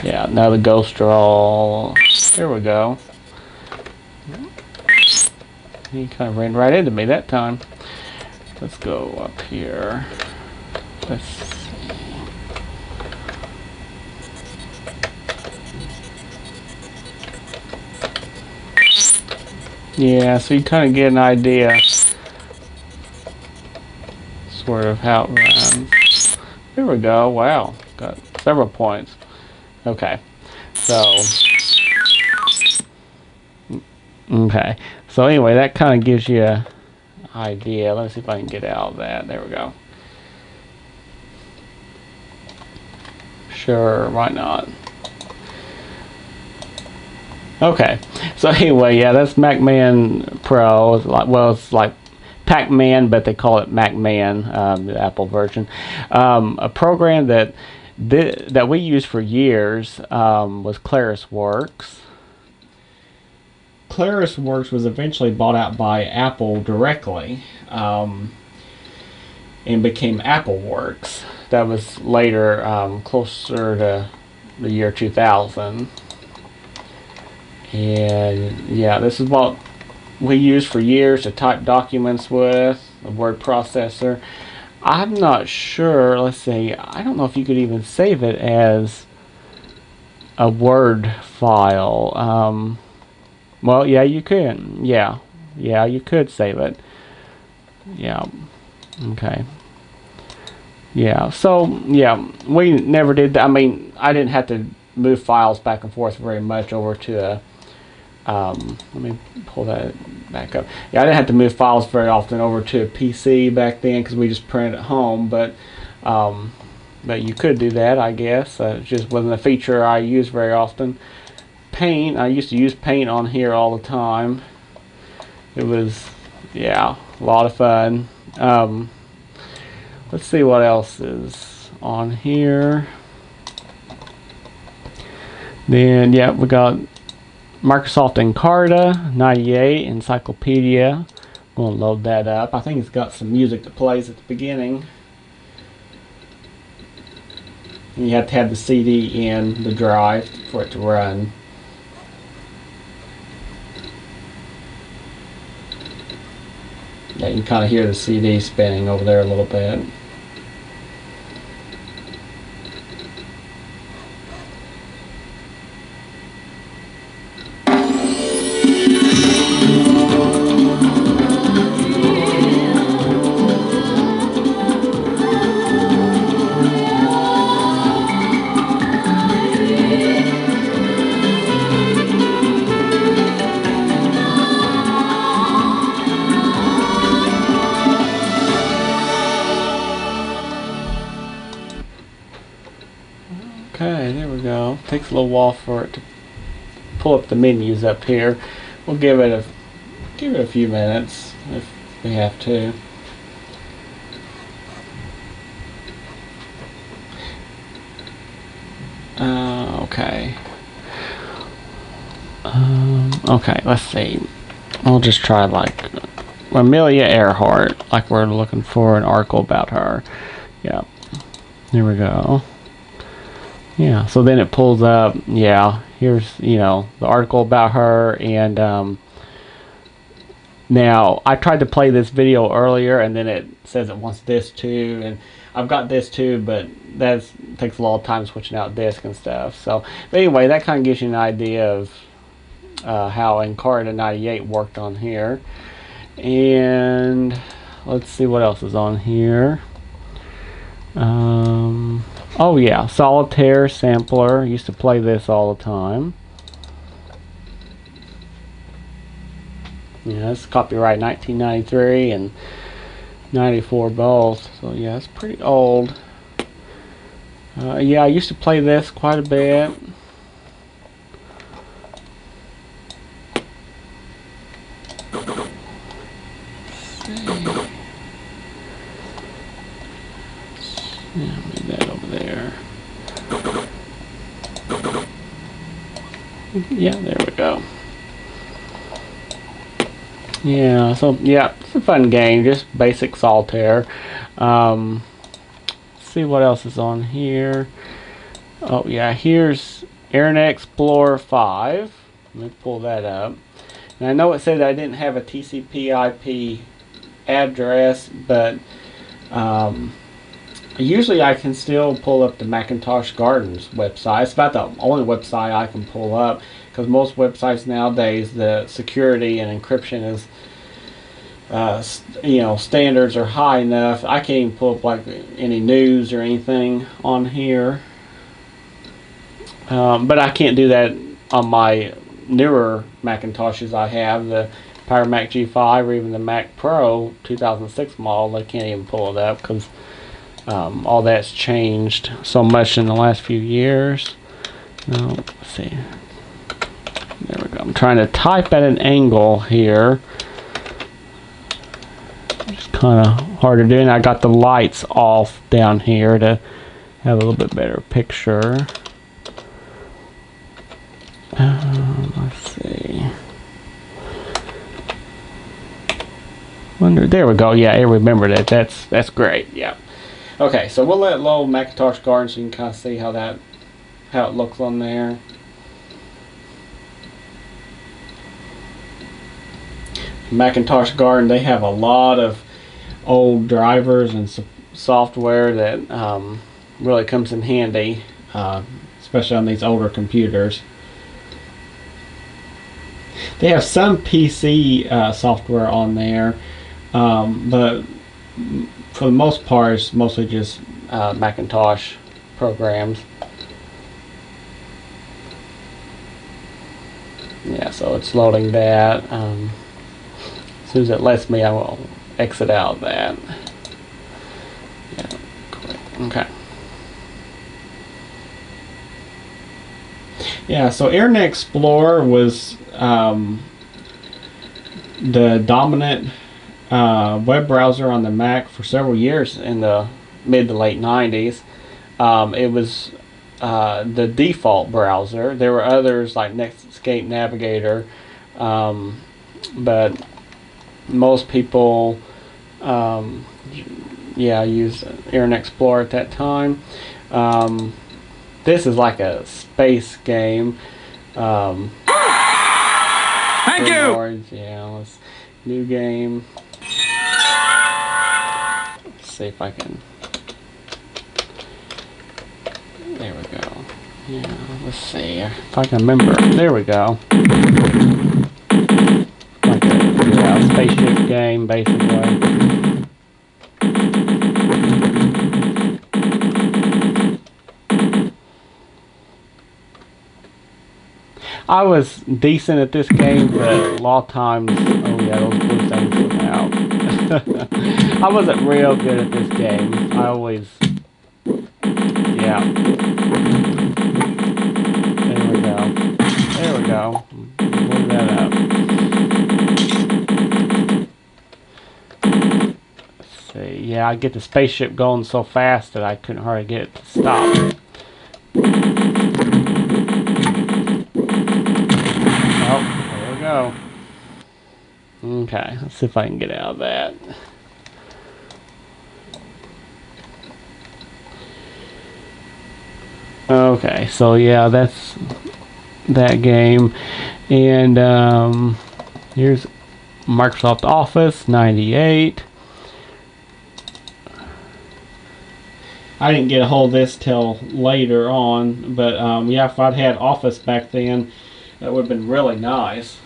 Yeah, now the ghosts are all. There we go. He kind of ran right into me that time. Let's go up here. Let's see. Yeah, so you kind of get an idea sort of how it runs. There we go. Wow, got several points. Okay, so anyway, that kind of gives you an idea. Let's see if I can get out of that. There we go. Sure, why not? Okay, so anyway, yeah, that's MacMan Pro. It's like, well, it's like Pac-Man, but they call it MacMan, the Apple version. A program that we used for years was ClarisWorks. ClarisWorks was eventually bought out by Apple directly, and became AppleWorks. That was later, closer to the year 2000. And yeah, this is what we used for years to type documents with, a word processor. I'm not sure, let's see, I don't know if you could even save it as a Word file. Well, yeah, you could. Yeah, you could save it. Yeah, okay. Yeah, so, yeah, we never did that. I mean, I didn't have to move files back and forth very much over to a let me pull that back up. Yeah, I didn't have to move files very often over to a PC back then because we just printed at home. But you could do that, I guess. It just wasn't a feature I used very often. Paint, I used to use Paint on here all the time. It was, yeah, a lot of fun. Let's see what else is on here. Then, yeah, we got Microsoft Encarta 98 Encyclopedia. I'm going to load that up. I think it's got some music that plays at the beginning. And you have to have the CD in the drive for it to run. Yeah, you can kind of hear the CD spinning over there a little bit. Okay, there we go. Takes a little while for it to pull up the menus up here. We'll give it a few minutes if we have to. Okay. Okay, let's see. I'll just try like Amelia Earhart, like we're looking for an article about her. Yeah. There we go. Yeah, so then it pulls up, yeah, here's, you know, the article about her, and now I tried to play this video earlier, and then it says it wants this too, and I've got this too, but that takes a lot of time switching out disk and stuff. So, but anyway, that kind of gives you an idea of how Encarta 98 worked on here. And let's see what else is on here. Oh yeah, Solitaire Sampler. Used to play this all the time. Yeah, it's copyright 1993 and 94 both. So yeah, it's pretty old. Yeah, I used to play this quite a bit. Yeah, move that over there. Yeah, there we go. Yeah, so yeah, it's a fun game, just basic solitaire. Let's see what else is on here. Oh yeah, here's Internet Explorer 5. Let me pull that up. And I know it said I didn't have a TCP/IP address, but usually I can still pull up the Macintosh Gardens website. It's about the only website I can pull up, because most websites nowadays, the security and encryption is, you know, standards are high enough. I can't even pull up like any news or anything on here. But I can't do that on my newer Macintoshes I have, the Power Mac G5 or even the Mac Pro 2006 model. I can't even pull it up because all that's changed so much in the last few years. Now, let's see. There we go. I'm trying to type at an angle here. It's kind of hard to do, and I got the lights off down here to have a little bit better picture. Let's see. Wonder. There we go. Yeah, I remembered it. That's great. Yeah. Okay, so we'll let load Macintosh Garden so you can kind of see how it looks on there. Macintosh Garden, they have a lot of old drivers and software that really comes in handy, especially on these older computers. They have some PC software on there, but for the most part, it's mostly just Macintosh programs. Yeah, so it's loading that. As soon as it lets me, I will exit out of that. Yeah, great. Okay. Yeah, so Internet Explorer was the dominant web browser on the Mac for several years in the mid to late 90s. It was the default browser. There were others like Netscape Navigator, but most people used Internet Explorer at that time. This is like a space game. Thank you! Orange, yeah, let's new game. Let's see if I can. There we go. Yeah, let's see if I can remember. There we go. Like a spaceship game, basically. I was decent at this game, but a lot of times, oh yeah, those blue things come out. I wasn't real good at this game. I always, yeah. There we go. There we go. Blow that up. Let's see. Yeah, I get the spaceship going so fast that I couldn't hardly get it to stop. Okay, let's see if I can get out of that. Okay, so yeah, that's that game. And here's Microsoft Office 98. I didn't get a hold of this till later on, but yeah, if I'd had Office back then, that would have been really nice.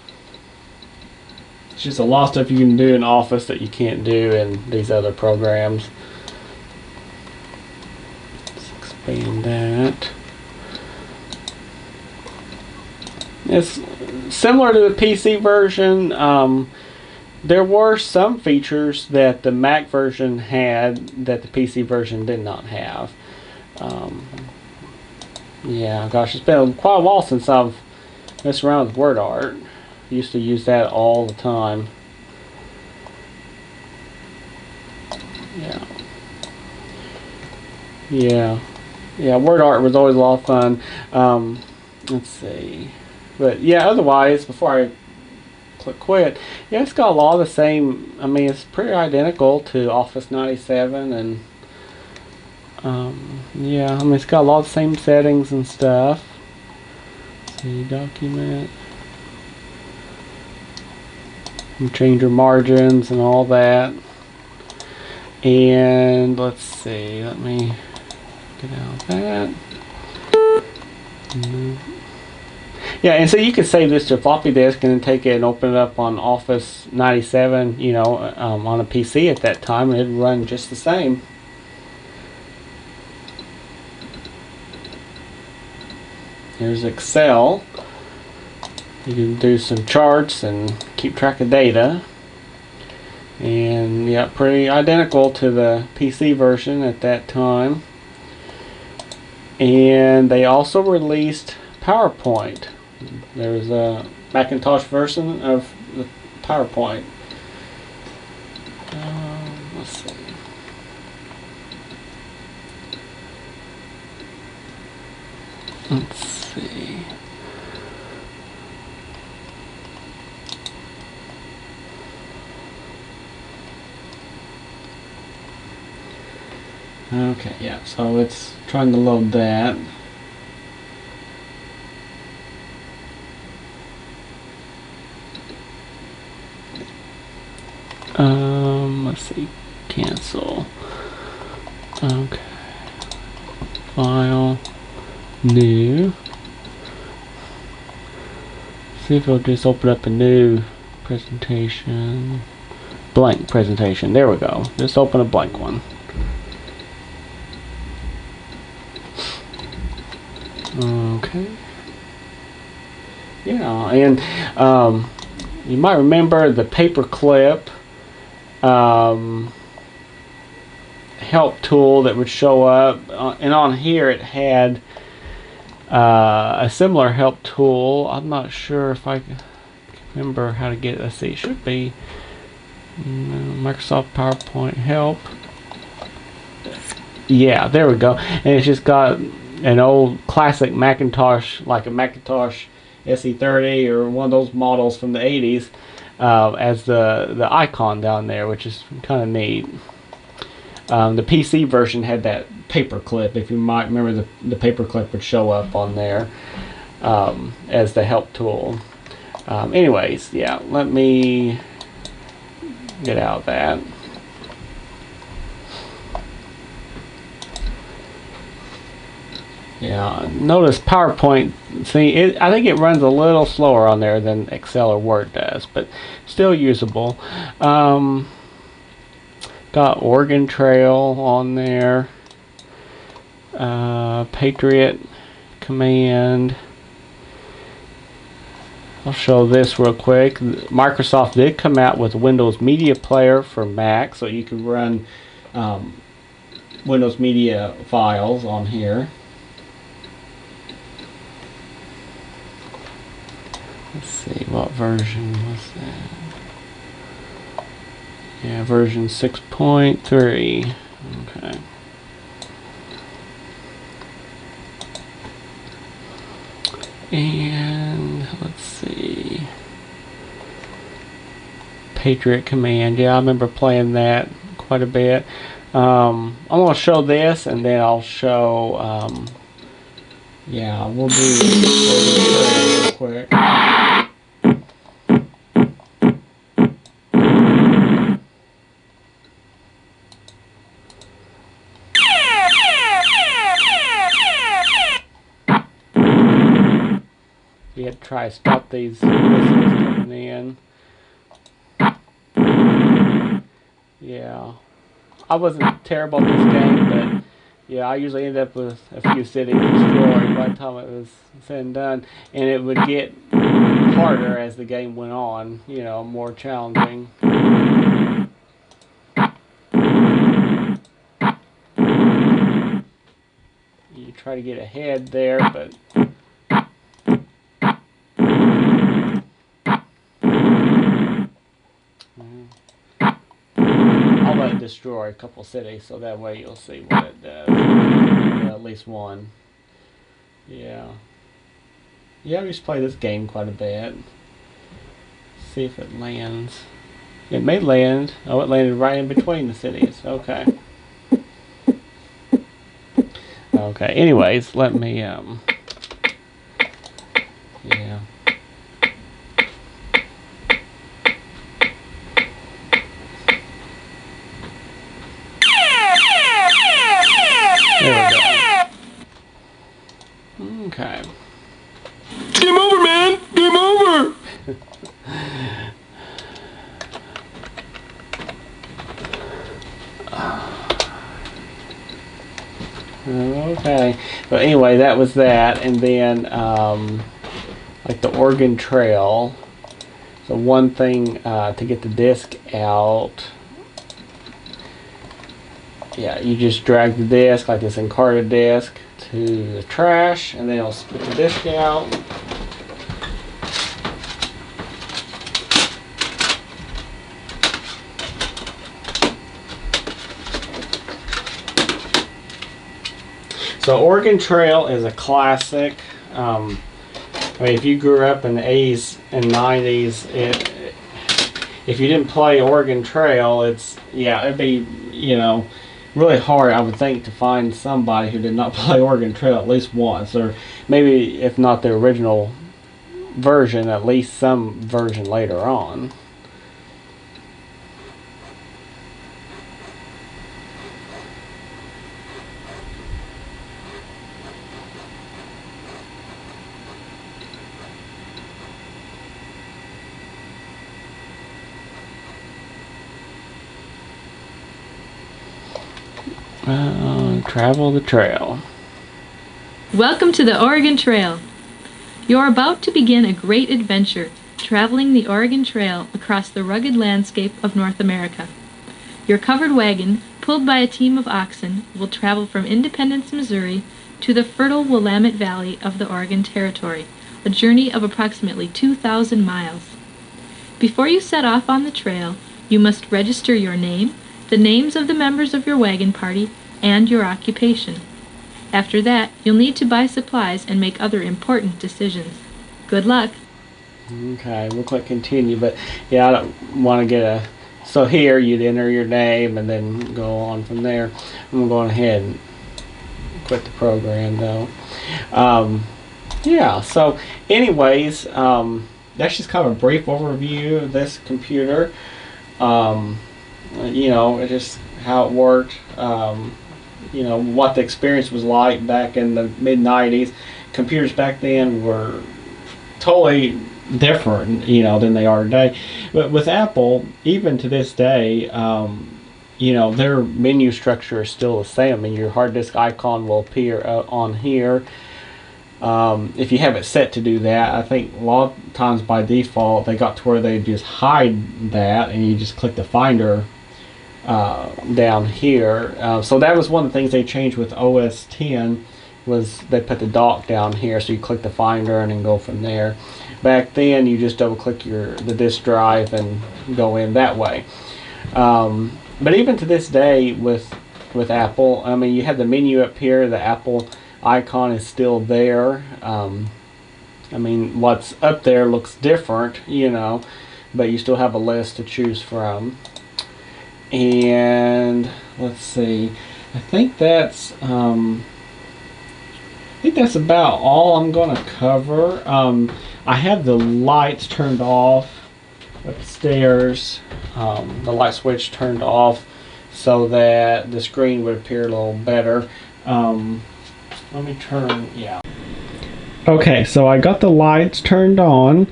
It's just a lot of stuff you can do in Office that you can't do in these other programs. Let's expand that. It's similar to the PC version. There were some features that the Mac version had that the PC version did not have. Yeah, gosh, it's been quite a while since I've messed around with WordArt. Used to use that all the time. Yeah, WordArt was always a lot of fun. Let's see, but yeah, otherwise, before I click quit, yeah, it's got a lot of the same. I mean, it's pretty identical to Office 97, and yeah, I mean, it's got a lot of the same settings and stuff. Let's see, document. You change your margins and all that. And let's see, let me get out of that. Yeah, and so you could save this to a floppy disk and then take it and open it up on Office 97, you know, on a PC at that time, and it'd run just the same. Here's Excel. You can do some charts and keep track of data. And yeah, pretty identical to the PC version at that time. And they also released PowerPoint. There was a Macintosh version of the PowerPoint. Let's see. Let's see. Okay, yeah, so it's trying to load that. Let's see, cancel. Okay. File, new. See if it'll just open up a new presentation. Blank presentation, there we go. Just open a blank one. Okay. Yeah, and you might remember the paperclip help tool that would show up, and on here it had a similar help tool. I'm not sure if I can remember how to get it. Let's see, it should be Microsoft PowerPoint help. Yeah, there we go. And it's just got an old classic Macintosh, like a Macintosh SE30 or one of those models from the 80s, as the icon down there, which is kind of neat. The PC version had that paperclip. If you might remember, the paperclip would show up on there as the help tool. Anyways, yeah, let me get out of that. Yeah, notice PowerPoint, see, I think it runs a little slower on there than Excel or Word does, but still usable. Got Oregon Trail on there. Patriot Command. I'll show this real quick. Microsoft did come out with Windows Media Player for Mac, so you can run Windows Media files on here. Let's see, what version was that? Yeah, version 6.3. Okay. And let's see. Patriot Command. Yeah, I remember playing that quite a bit. I'm going to show this, and then I'll show. Yeah, we'll do real quick. You have to try to stop these missiles coming in. Yeah, I wasn't terrible at this game, but yeah, I usually end up with a few cities destroyed by the time it was said and done, and it would get harder as the game went on. You know, more challenging. You try to get ahead there, but I'll let it destroy a couple cities, so that way you'll see what it does. At least one. Yeah. Yeah, I used to play this game quite a bit. See if it lands. It may land. Oh, it landed right in between the cities. Okay. Okay, anyways, let me, yeah. There we go. Okay. Game over, man! Game over! Okay. But anyway, that was that. And then, like the Oregon Trail. So one thing to get the disc out, yeah, you just drag the disc like this encarded disc to the trash, and then it'll spit the disc out. So Oregon Trail is a classic. I mean, if you grew up in the 80s and 90s, if you didn't play Oregon Trail, it'd be, you know, really hard, I would think, to find somebody who did not play Oregon Trail at least once, or maybe if not the original version, at least some version later on. Travel the trail. Welcome to the Oregon Trail. You're about to begin a great adventure, traveling the Oregon Trail across the rugged landscape of North America. Your covered wagon, pulled by a team of oxen, will travel from Independence, Missouri, to the fertile Willamette Valley of the Oregon Territory, a journey of approximately 2,000 miles. Before you set off on the trail, you must register your name, the names of the members of your wagon party, and your occupation. After that, you'll need to buy supplies and make other important decisions. Good luck! Okay, we'll click continue, but yeah, I don't want to get a... So here, you'd enter your name and then go on from there. I'm going ahead and quit the program, though. Yeah, so anyways, That's just kind of a brief overview of this computer. you know, just how it worked. You know, what the experience was like back in the mid-90s. Computers back then were totally different, you know, than they are today. But with Apple, even to this day, you know, their menu structure is still the same. I mean, your hard disk icon will appear on here. If you have it set to do that, I think a lot of times by default they got to where they just hide that, and you just click the Finder down here. So that was one of the things they changed with OS 10, was they put the dock down here, so you click the Finder and then go from there. Back then you just double click the disk drive and go in that way. But even to this day with Apple, I mean, you have the menu up here, the Apple icon is still there. I mean, what's up there looks different, you know, but you still have a list to choose from. And let's see, I think that's about all I'm going to cover. I have the lights turned off upstairs, the light switch turned off so that the screen would appear a little better. Let me turn, yeah. Okay, so I got the lights turned on,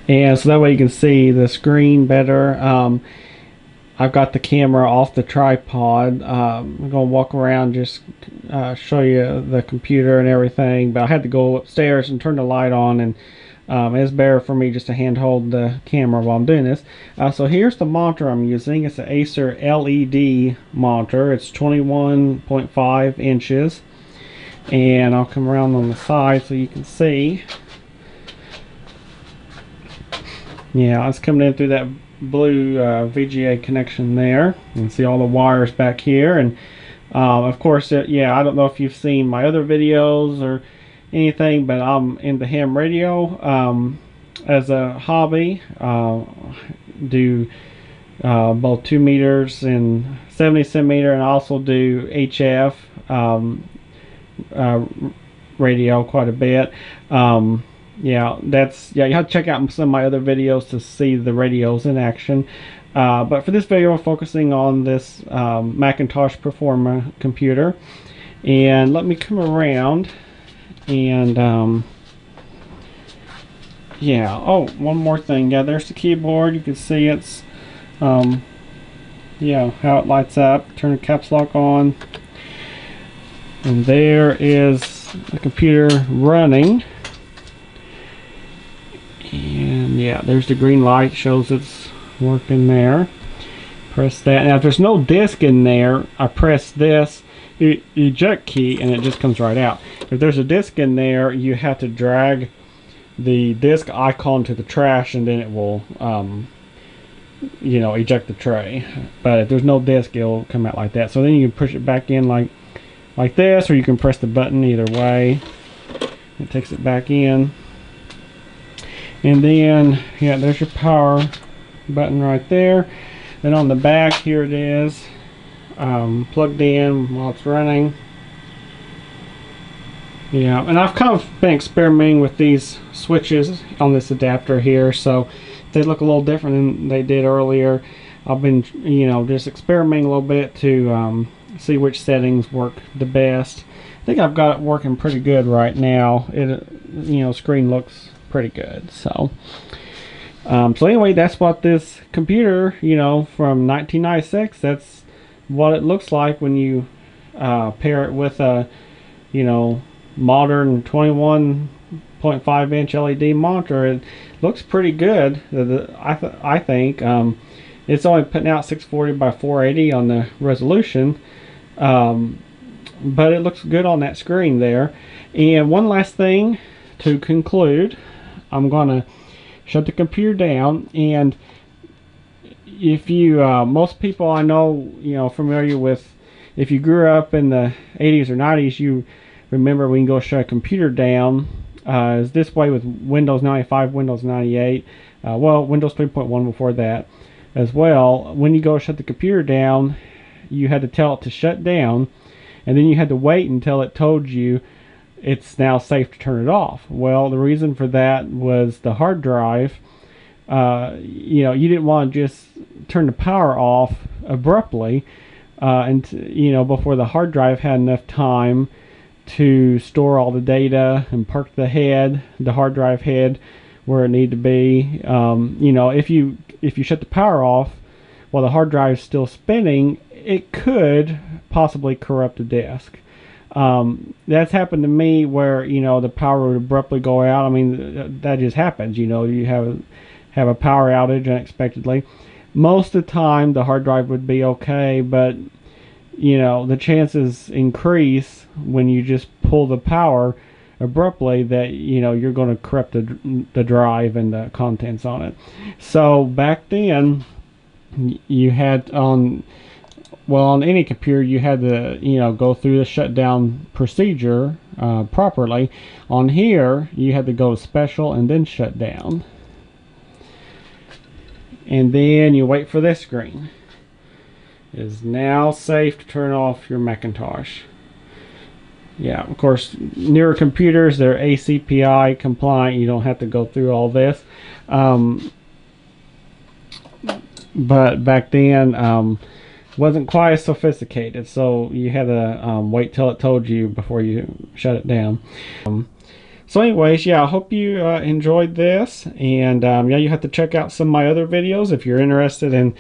and so that way you can see the screen better. I've got the camera off the tripod. I'm going to walk around, just show you the computer and everything, but I had to go upstairs and turn the light on, and it's better for me just to hand hold the camera while I'm doing this. So here's the monitor I'm using. It's an Acer LED monitor. It's 21.5 inches. And I'll come around on the side so you can see. Yeah, it's coming in through that blue VGA connection there. You can see all the wires back here. And of course, yeah, I don't know if you've seen my other videos or anything, but I'm into ham radio as a hobby. Do both 2 meters and 70 centimeter, and I also do HF radio quite a bit. Yeah, you have to check out some of my other videos to see the radios in action. But for this video, we're focusing on this Macintosh Performa computer. And let me come around and yeah, oh, one more thing. Yeah, there's the keyboard. You can see it's yeah, how it lights up. Turn the caps lock on. And there is the computer running. And Yeah, there's the green light, shows it's working there. Press that. Now if there's no disc in there, I press this eject key and it just comes right out. If there's a disc in there, you have to drag the disc icon to the trash and then it will you know, eject the tray. But if there's no disc, it'll come out like that. So then you can push it back in like this, or you can press the button either way. It takes it back in. And then, yeah, there's your power button right there. Then on the back, here it is, plugged in while it's running. Yeah, and I've kind of been experimenting with these switches on this adapter here, so they look a little different than they did earlier. I've been, you know, just experimenting a little bit to see which settings work the best. I think I've got it working pretty good right now. It, you know, screen looks pretty good. So anyway, that's what this computer, you know, from 1996, that's what it looks like when you pair it with a, you know, modern 21.5 inch LED monitor. It looks pretty good. I think it's only putting out 640 by 480 on the resolution, but it looks good on that screen there. And one last thing to conclude, I'm gonna shut the computer down. And if you most people I know, you know, familiar with, if you grew up in the 80s or 90s, you remember when you go shut a computer down, is this way with Windows 95, Windows 98, well, Windows 3.1 before that as well. When you go shut the computer down, you had to tell it to shut down, and then you had to wait until it told you it's now safe to turn it off. Well, the reason for that was the hard drive. You know, you didn't want to just turn the power off abruptly, and you know, before the hard drive had enough time to store all the data and park the hard drive head where it needed to be. You know, if you shut the power off while the hard drive is still spinning, it could possibly corrupt the disk. That's happened to me where, you know, the power would abruptly go out. I mean, that just happens. You know, you have a power outage unexpectedly. Most of the time the hard drive would be okay, but you know, the chances increase when you just pull the power abruptly that, you know, you're going to corrupt the drive and the contents on it. So back then you had on any computer, you had to, you know, go through the shutdown procedure properly. On here, you had to go to special and then shut down. And then you wait for this screen. It is now safe to turn off your Macintosh. Yeah, of course, newer computers, they're ACPI compliant. You don't have to go through all this. But back then, wasn't quite as sophisticated, so you had to wait till it told you before you shut it down. So anyways, yeah, I hope you enjoyed this, and yeah, you have to check out some of my other videos if you're interested in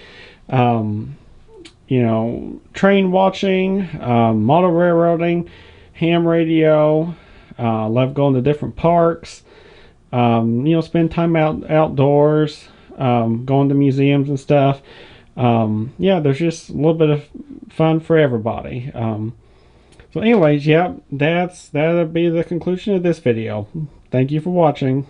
you know, train watching, model railroading, ham radio. Love going to different parks, you know, spend time outdoors, going to museums and stuff. Yeah, there's just a little bit of fun for everybody. So anyways, yeah, that'll be the conclusion of this video. Thank you for watching.